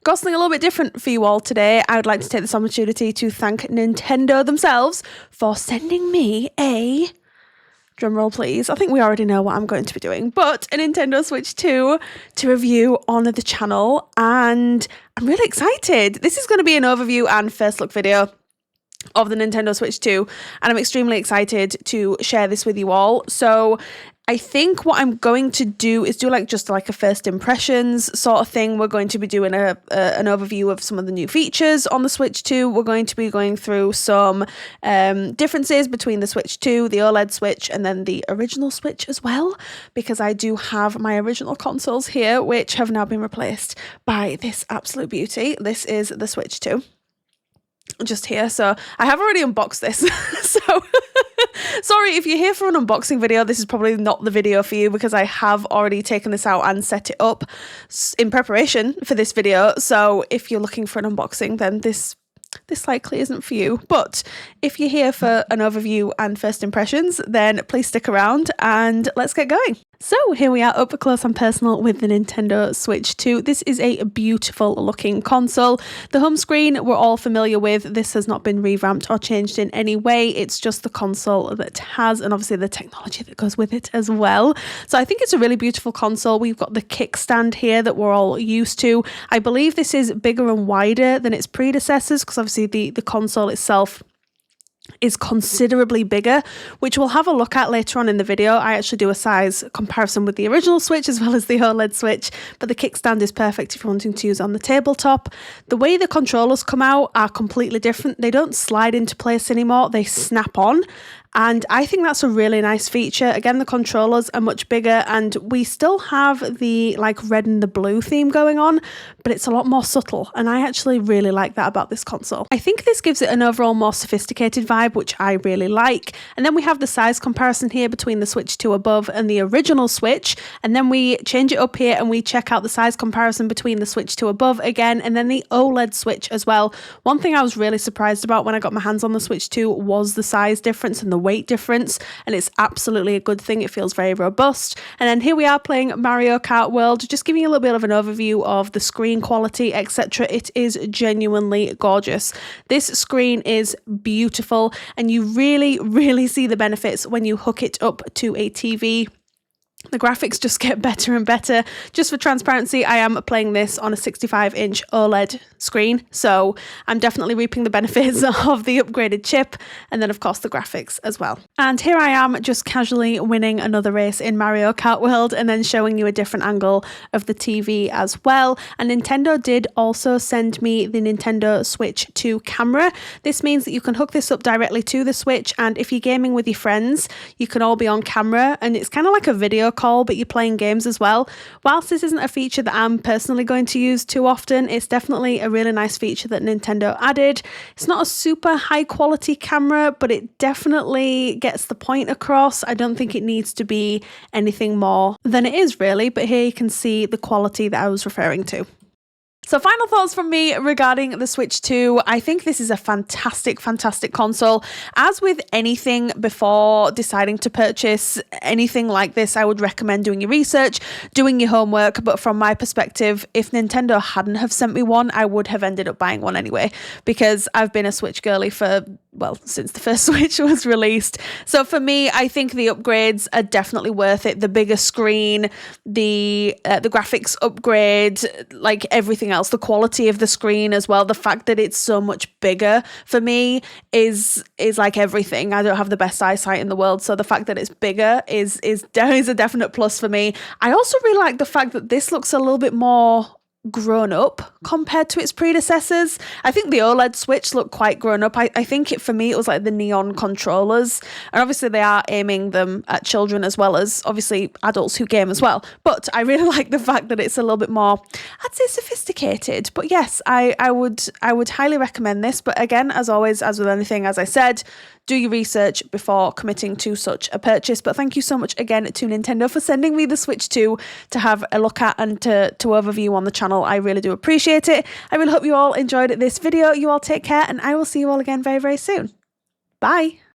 Got something a little bit different for you all today. I would like to take this opportunity to thank Nintendo themselves for sending me a, drumroll please, I think we already know what I'm going to be doing, but a Nintendo Switch 2 to review on the channel, and I'm really excited. This is going to be an overview and first look video of the Nintendo Switch 2, and I'm extremely excited to share this with you all. So I think what I'm going to do is do just a first impressions sort of thing. We're going to be doing an overview of some of the new features on the Switch 2. We're going to be going through some differences between the Switch 2, the OLED Switch, and then the original Switch as well, because I do have my original consoles here, which have now been replaced by this absolute beauty. This is the Switch 2. Just here, so I have already unboxed this, so sorry if you're here for an unboxing video. This is probably not the video for you, because I have already taken this out and set it up in preparation for this video. So if you're looking for an unboxing, then this likely isn't for you. But if you're here for an overview and first impressions, then please stick around and let's get going. So here we are up close and personal with the Nintendo Switch 2. This is a beautiful looking console. The home screen we're all familiar with. This has not been revamped or changed in any way. It's just the console that it has, and obviously the technology that goes with it as well. So I think it's a really beautiful console. We've got the kickstand here that we're all used to. I believe this is bigger and wider than its predecessors, because obviously the console itself is considerably bigger, which we'll have a look at later on in the video. I actually do a size comparison with the original Switch as well as the OLED Switch, but the kickstand is perfect if you're wanting to use on the tabletop. The way the controllers come out are completely different. They don't slide into place anymore, they snap on. And I think that's a really nice feature. Again, the controllers are much bigger, and we still have the red and the blue theme going on, but it's a lot more subtle. And I actually really like that about this console. I think this gives it an overall more sophisticated vibe, which I really like. And then we have the size comparison here between the Switch 2 above and the original Switch. And then we change it up here and we check out the size comparison between the Switch 2 above again, and then the OLED Switch as well. One thing I was really surprised about when I got my hands on the Switch 2 was the size difference and the weight difference, and it's absolutely a good thing. It feels very robust. And then here we are playing Mario Kart World, just giving you a little bit of an overview of the screen quality, etc. It is genuinely gorgeous. This screen is beautiful, and you really see the benefits when you hook it up to a TV. The graphics just get better and better. Just for transparency, I am playing this on a 65-inch OLED screen, so I'm definitely reaping the benefits of the upgraded chip, and then of course the graphics as well. And here I am just casually winning another race in Mario Kart World, and then showing you a different angle of the TV as well. And Nintendo did also send me the Nintendo Switch 2 camera. This means that you can hook this up directly to the Switch, and if you're gaming with your friends, you can all be on camera, and it's kind of like a video call, but you're playing games as well. Whilst this isn't a feature that I'm personally going to use too often, it's definitely a really nice feature that Nintendo added. It's not a super high quality camera, but it definitely gets the point across. I don't think it needs to be anything more than it is really, but here you can see the quality that I was referring to. So final thoughts from me regarding the Switch 2. I think this is a fantastic console. As with anything before deciding to purchase anything like this, I would recommend doing your research, doing your homework. But from my perspective, if Nintendo hadn't have sent me one, I would have ended up buying one anyway, because I've been a Switch girly for, well, since the first Switch was released. So for me, I think the upgrades are definitely worth it. The bigger screen, the graphics upgrade, like everything else, the quality of the screen as well, the fact that it's so much bigger for me is like everything. I don't have the best eyesight in the world, so the fact that it's bigger is a definite plus for me. I also really like the fact that this looks a little bit more grown up compared to its predecessors. I think the OLED Switch looked quite grown up. I think for me it was like the neon controllers, and obviously they are aiming them at children as well as obviously adults who game as well, but I really like the fact that it's a little bit more, I'd say, sophisticated. But yes, I would highly recommend this. But again, as always, as with anything, as I said, do your research before committing to such a purchase. But thank you so much again to Nintendo for sending me the Switch 2 to have a look at and to overview on the channel. I really do appreciate it. I really hope you all enjoyed this video. You all take care, and I will see you all again very soon. Bye.